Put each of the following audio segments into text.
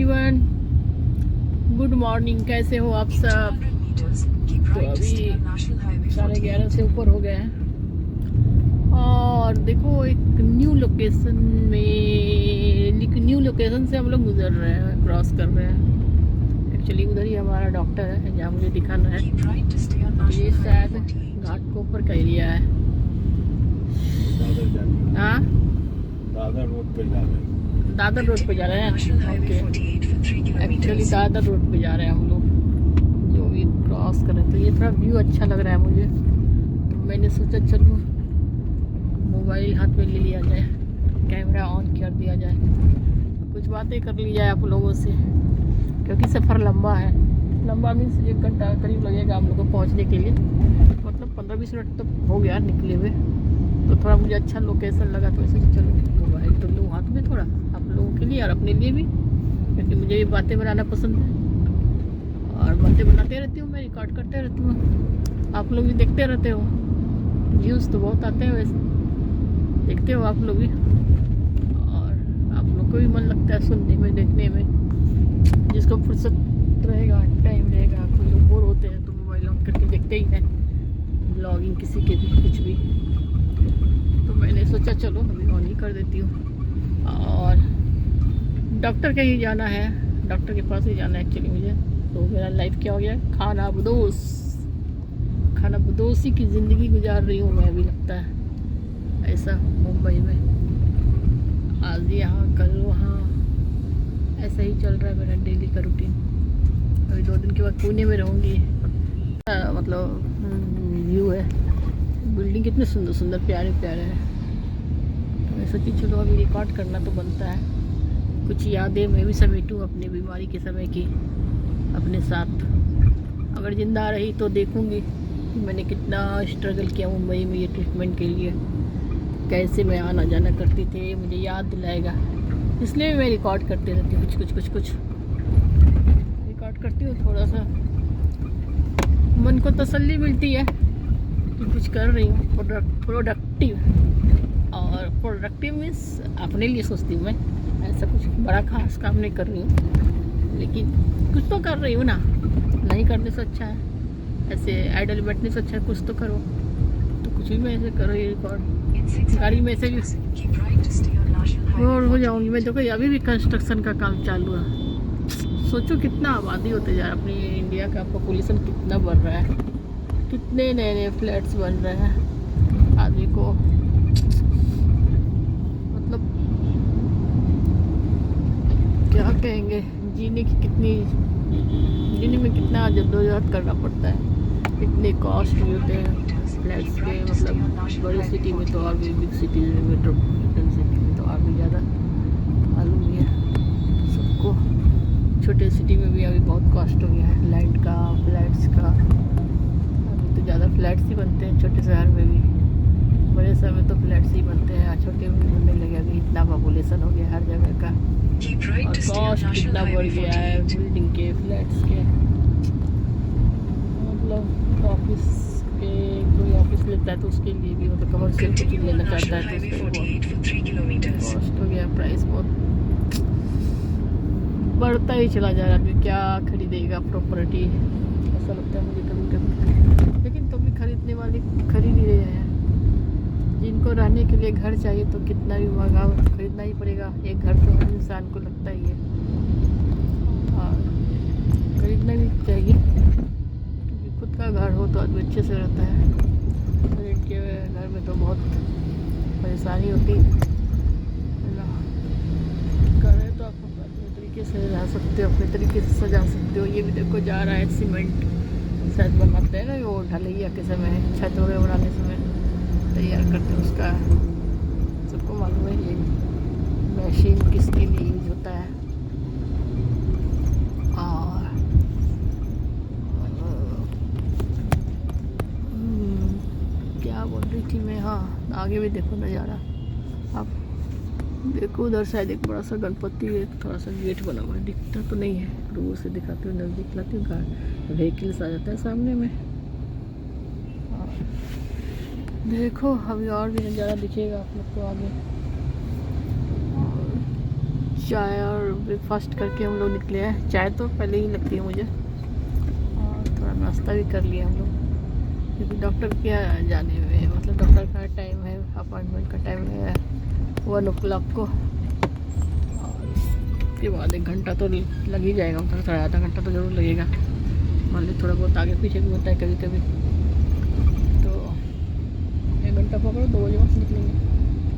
Everyone, good morning. कैसे हो आप सब? तो अभी 11:30 से ऊपर हो गए हैं और देखो एक न्यू लोकेशन से हम लोग गुजर रहे हैं, क्रॉस कर रहे हैं। एक्चुअली उधर ही हमारा डॉक्टर है जहाँ मुझे दिखाना है। ये शायद घाट को ऊपर का एरिया है। हाँ, दादर रोड पे जा रहे हैं। ओके, एक्चुअली दादर रोड पे जा रहे हैं हम लोग, जो भी क्रॉस कर रहे हैं। तो ये थोड़ा व्यू अच्छा लग रहा है मुझे, तो मैंने सोचा चलो मोबाइल हाथ में ले लिया जाए, कैमरा ऑन कर दिया जाए, कुछ बातें कर ली जाए आप लोगों से, क्योंकि सफ़र लंबा है। लंबा मीन्स 1 घंटा करीब लगेगा हम लोग को पहुँचने के लिए, मतलब 15-20 मिनट तो हो गया निकले हुए। तो थोड़ा मुझे अच्छा लोकेशन लगा, तो ऐसे चलो मोबाइल तो लूँ हाथ में, थोड़ा आप लोगों के लिए और अपने लिए भी, क्योंकि मुझे भी बातें बनाना पसंद है और बातें बनाते रहती हूँ, मैं रिकॉर्ड करते रहती हूँ, आप लोग भी देखते रहते हो। व्यूज़ तो बहुत आते हैं, वैसे देखते हो आप लोग भी, और आप लोग को भी मन लगता है सुनने में, देखने में। जिसको फुर्सत रहेगा, टाइम रहेगा, कोई लोग बोर होते हैं तो मोबाइल ऑन करके देखते ही हैं, ब्लॉगिंग किसी के भी, कुछ भी। तो मैंने सोचा चलो अभी ऑन ही कर देती हूँ। और डॉक्टर के ही जाना है, डॉक्टर के पास ही जाना है एक्चुअली मुझे। तो मेरा लाइफ क्या हो गया, खाना बदोशी की ज़िंदगी गुजार रही हूँ मैं अभी, लगता है ऐसा। मुंबई में आज यहाँ कल वहाँ, ऐसा ही चल रहा है मेरा डेली का रूटीन। अभी 2 दिन के बाद पुणे में रहूँगी। मतलब व्यू है, बिल्डिंग कितने सुंदर सुंदर प्यारे प्यारे हैं। तो मैं सोची चलो अभी रिकॉर्ड करना तो बनता है, कुछ यादें मैं भी समेटूँ अपनी बीमारी के समय की अपने साथ। अगर ज़िंदा रही तो देखूँगी कि मैंने कितना स्ट्रगल किया मुंबई में ये ट्रीटमेंट के लिए, कैसे मैं आना जाना करती थी, मुझे याद दिलाएगा। इसलिए मैं रिकॉर्ड करती रहती हूँ, कुछ रिकॉर्ड करती हूँ। थोड़ा सा मन को तसल्ली मिलती है कि कुछ कर रही हूँ प्रोडक्टिव। और प्रोडक्टिव मीन्स अपने लिए सोचती हूँ मैं, ऐसा कुछ बड़ा खास काम नहीं कर रही हूँ, लेकिन कुछ तो कर रही हूँ ना। नहीं करने से अच्छा है, ऐसे आइडल बैठने से अच्छा है कुछ तो करो। तो कुछ भी मैं ऐसे कर रही हूँ रिकॉर्ड, गाड़ी में ऐसे भी बोर हो जाऊँगी मैं। देखो अभी भी कंस्ट्रक्शन का काम चालू है। सोचो कितना आबादी होते जा रहा है, अपनी इंडिया का पॉपुलेशन कितना बढ़ रहा है, कितने नए नए फ्लैट्स बन रहे हैं। आदमी को मतलब क्या कहेंगे, जीने में कितना जद्दोजहद करना पड़ता है, इतने कॉस्ट भी होते हैं फ्लैट्स के। मतलब बड़ी सिटी में तो और भी, बिग सिटी में, मेट्रोपॉलिटन सिटी में तो और भी ज़्यादा मालूम ही है सबको। छोटे सिटी में भी अभी बहुत कॉस्ट हो गया है लैंड का, फ्लैट्स का। अभी तो ज़्यादा फ्लैट्स ही बनते हैं छोटे शहर में भी, बड़े शहर में तो फ्लैट्स ही बनते हैं, छोटे में बनने लगे। अभी इतना पॉपुलेशन हो गया हर जगह का, और कॉस्ट कितना बढ़ गया है बिल्डिंग के, फ्लैट्स के। मतलब ऑफिस के, कोई ऑफिस लेता है तो उसके लिए भी, मतलब कमर्शियल कुछ लेना चाहता है तो उसके कॉस्ट हो गया, प्राइस बहुत बढ़ता ही चला जा रहा है। अभी क्या खरीदेगा प्रॉपर्टी, ऐसा लगता है मुझे कभी। लेकिन तो भी खरीदने वाले खरीद ही रहे हैं। जिनको रहने के लिए घर चाहिए तो कितना भी महंगा खरीदना ही पड़ेगा। एक घर तो हर इंसान को लगता ही है, और खरीदना भी चाहिए, क्योंकि खुद का घर हो तो आदमी अच्छे से रहता है। रेंट के घर में तो बहुत परेशानी होती है ना। घर है तो आप अपने तरीके से रह सकते हो, अपने तरीके से सजा सकते हो। ये भी देखो जा रहा है सीमेंट, शायद बनाते हैं ना वो ढलैया के समय, छत वगैरह बनाने समय तैयार करते हैं उसका। सबको मालूम है ये मशीन किसके लिए यूज होता है। और क्या बोल रही थी मैं, हाँ आगे भी देखो नज़ारा। आप देखो उधर शायद एक बड़ा सा गणपति है, थोड़ा सा गेट बना हुआ है, दिखता तो नहीं है, दूर से दिखाती हूँ, नज़दीक लाती हूँ, व्हीकल्स आ जाता है सामने में। देखो अभी और भी नज़ारा दिखेगा आप लोग को आगे। चाय और ब्रेकफास्ट करके हम लोग निकले हैं। चाय तो पहले ही लगती है मुझे, और थोड़ा नाश्ता भी कर लिया हम लोग, क्योंकि डॉक्टर के जाने में, मतलब डॉक्टर का टाइम है, अपॉइंटमेंट का टाइम है 1 o'clock को, और उसके बाद 1 घंटा तो लग ही जाएगा, मतलब थोड़ा आधा घंटा तो ज़रूर लगेगा। मान ली थोड़ा बहुत आगे पीछे भी होता है कभी कभी, तो 1 घंटा पकड़ो, 2 बजे वहाँ से निकलेंगे।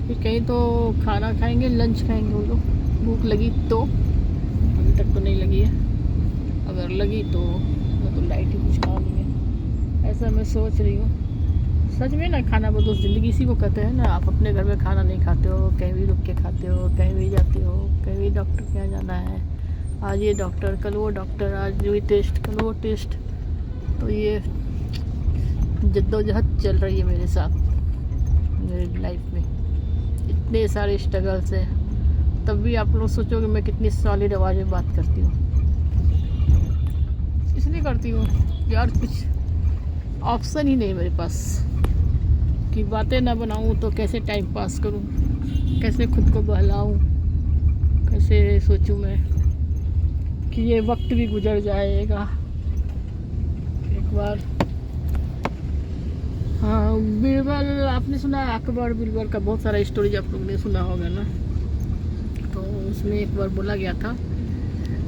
फिर कहीं तो खाना खाएंगे, लंच खाएंगे हम लोग, भूख लगी तो। अभी तक तो नहीं लगी है, अगर लगी तो लाइट ही कुछ खा लेंगे, ऐसा मैं सोच रही हूँ। सच में ना, खाना बदोश ज़िंदगी इसी को कहते हैं ना। आप अपने घर में खाना नहीं खाते हो, कहीं भी रुक के खाते हो, कहीं भी जाते हो, कहीं भी डॉक्टर के यहाँ जाना है, आज ये डॉक्टर, कल वो डॉक्टर, आज ये टेस्ट, कल वो टेस्ट। तो ये जद्दोजहद चल रही है मेरे साथ, मेरी लाइफ में इतने सारे स्ट्रगल्स हैं। तब भी आप लोग सोचोगे मैं कितनी सॉलिड आवाज़ में बात करती हूँ। इसलिए करती हूँ यार, कुछ ऑप्शन ही नहीं मेरे पास कि बातें ना बनाऊँ तो कैसे टाइम पास करूँ, कैसे खुद को बहलाऊँ, कैसे सोचूँ मैं कि ये वक्त भी गुजर जाएगा एक बार। हाँ, बीरबल, आपने सुना है अकबर बीरबल का बहुत सारा स्टोरी आप लोग ने सुना होगा ना। तो उसमें एक बार बोला गया था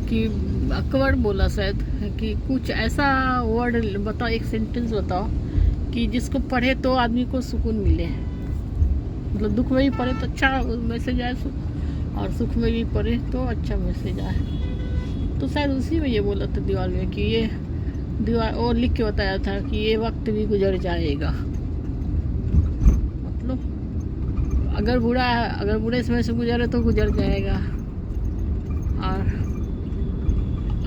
कि अकबर बोला शायद कि कुछ ऐसा वर्ड बताओ, एक सेंटेंस बताओ कि जिसको पढ़े तो आदमी को सुकून मिले, मतलब दुख में भी पढ़े तो अच्छा मैसेज आए, और सुख में भी पढ़े तो अच्छा मैसेज आए। तो शायद उसी में ये बोला था दीवार में कि ये दीवार और लिख के बताया था कि ये वक्त भी गुजर जाएगा। मतलब अगर बुरे समय से गुजरे तो गुजर जाएगा, और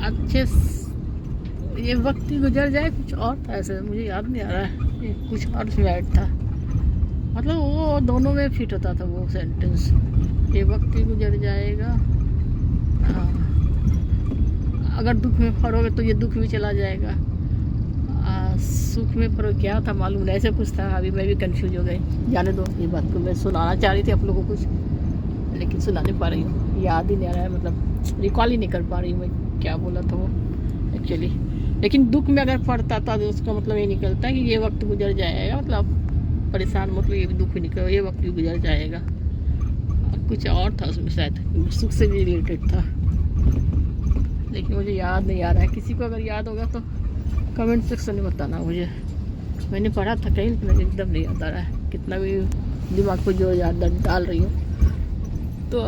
अच्छे ये वक्त ही गुजर जाए। कुछ और था ऐसे, मुझे याद नहीं आ रहा है, ये कुछ और फ्लैट था, मतलब वो दोनों में फिट होता था वो सेंटेंस, ये वक्त ही गुजर जाएगा। हाँ, अगर दुख में पड़ोगे तो ये दुख भी चला जाएगा, सुख में पड़ो, क्या था मालूम नहीं, ऐसे कुछ था। अभी मैं भी कंफ्यूज हो गई, जाने दो, ये बात को मैं सुनाना चाह रही थी आप लोगों को कुछ, लेकिन सुना नहीं पा रही हूँ, याद ही नहीं आ रहा है, मतलब रिकॉल ही नहीं कर पा रही हूँ मैं क्या बोला था वो एक्चुअली। लेकिन दुख में अगर पड़ता था तो उसका मतलब ये निकलता है कि ये वक्त गुजर जाएगा, मतलब परेशान मतलब ये दुख भी निकल, ये वक्त भी गुजर जाएगा। और कुछ और था उसमें शायद, सुख से भी रिलेटेड था, लेकिन मुझे याद नहीं आ रहा है। किसी को अगर याद होगा तो कमेंट सेक्शन में बताना मुझे। मैंने पढ़ा था कहीं, लेकिन एकदम नहीं याद आ रहा है, कितना भी दिमाग को जो याद डाल रही हूँ तो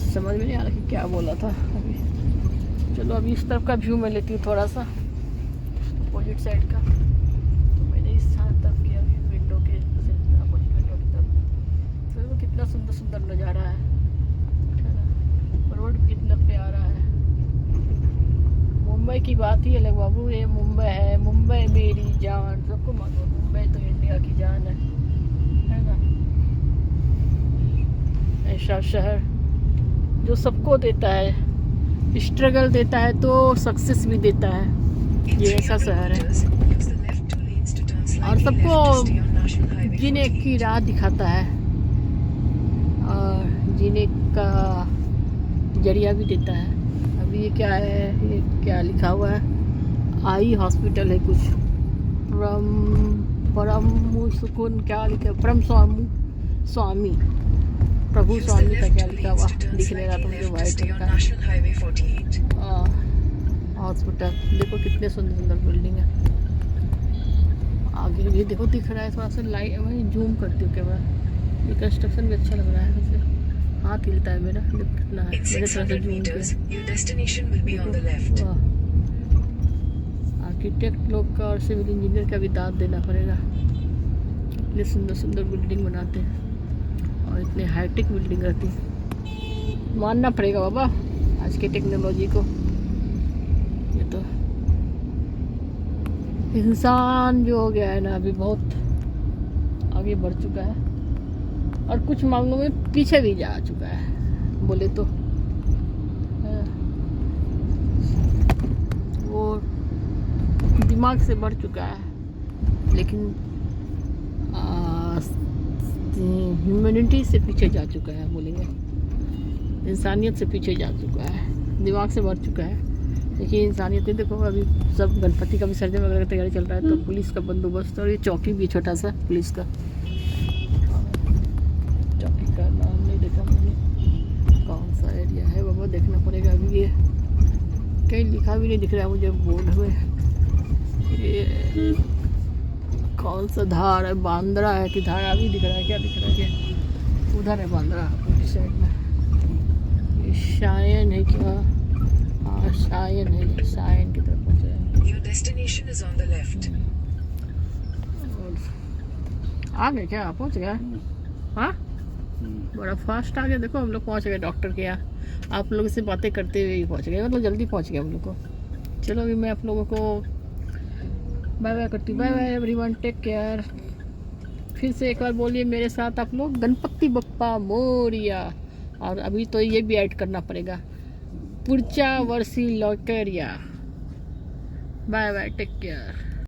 समझ में नहीं आ रहा कि क्या बोला था अभी। चलो अभी इस तरफ का व्यू मैं लेती हूँ थोड़ा सा, अपोजिट साइड का। तो मैंने इस तरफ किया विंडो के, अपोजिट विंडो की तरफ। तो कितना सुंदर सुंदर नज़ारा है ना, रोड भी कितना प्यारा है। मुंबई की बात ही अलग बाबू, ये मुंबई है, मुंबई मेरी जान, सबको मालूम है मुंबई तो इंडिया की जान है ना। ऐसा शहर जो सबको देता है, स्ट्रगल देता है तो सक्सेस भी देता है, ये ऐसा शहर है, और सबको जीने की राह दिखाता है, और जीने का जरिया भी देता है। अभी ये क्या है, ये क्या लिखा हुआ है, आई हॉस्पिटल है कुछ, परम सुकून, क्या लिखा है, परम स्वामी प्रभु स्वामी का क्या लिखा हुआ दिख नहीं रहा था मुझे, वाइट का हॉस्पिटल। देखो कितने सुंदर सुंदर बिल्डिंग है, आगे भी देखो दिख रहा है, थोड़ा सा लाइट मैं जूम करती हूँ कैमरा। ये कंस्ट्रक्शन भी अच्छा लग रहा है वैसे, हाथ हिलता है मेरा, कितना है मेरे थोड़ा सा जूम किया। आर्किटेक्ट लोग का और सिविल इंजीनियर का भी दाद देना पड़ेगा, इतने सुंदर सुंदर बिल्डिंग बनाते हैं और इतने हाईटेक बिल्डिंग रहती है, मानना पड़ेगा बाबा आज के टेक्नोलॉजी को। ये तो इंसान जो हो गया है ना, अभी बहुत आगे बढ़ चुका है, और कुछ मामलों में पीछे भी जा चुका है बोले तो। वो दिमाग से बढ़ चुका है, लेकिन ह्यूमैनिटी से पीछे जा चुका है बोलेंगे। इंसानियत से पीछे जा चुका है, दिमाग से मर चुका है। देखिए इंसानियत, देखो अभी सब गणपति का विसर्जन वगैरह की तैयारी चल रहा है, तो पुलिस का बंदोबस्त, और ये चौकी भी छोटा सा पुलिस का, चौकी का नाम नहीं देखा मैंने, कौन सा एरिया है बाबा, देखना पड़ेगा अभी। ये कहीं लिखा भी नहीं दिख रहा है मुझे बोर्ड में। ये कौन सा धार है, बांद्रा है कि धारा भी दिख रहा है, क्या दिख रहा है, क्या उधर है बांद्रा उस साइड में। ये शायन है क्या, हाँ शायन है, ये शायन की तरफ पहुँच रहे हैं। Your destination is on the left. आ गए क्या, पहुँच गए? हाँ बड़ा फास्ट आ गए, देखो हम लोग पहुँच गए डॉक्टर के यहाँ। आप लोगों से बातें करते हुए ही पहुँच गए, मतलब जल्दी पहुँच गए हम लोग को। चलो अभी मैं आप लोगों को बाय बाय करती हूँ। Bye bye everyone, take care. फिर से एक बार बोलिए मेरे साथ आप लोग, गणपति बप्पा मोरिया। और अभी तो ये भी ऐड करना पड़ेगा, पुरचा वर्सी लौकरिया। Bye bye, take care.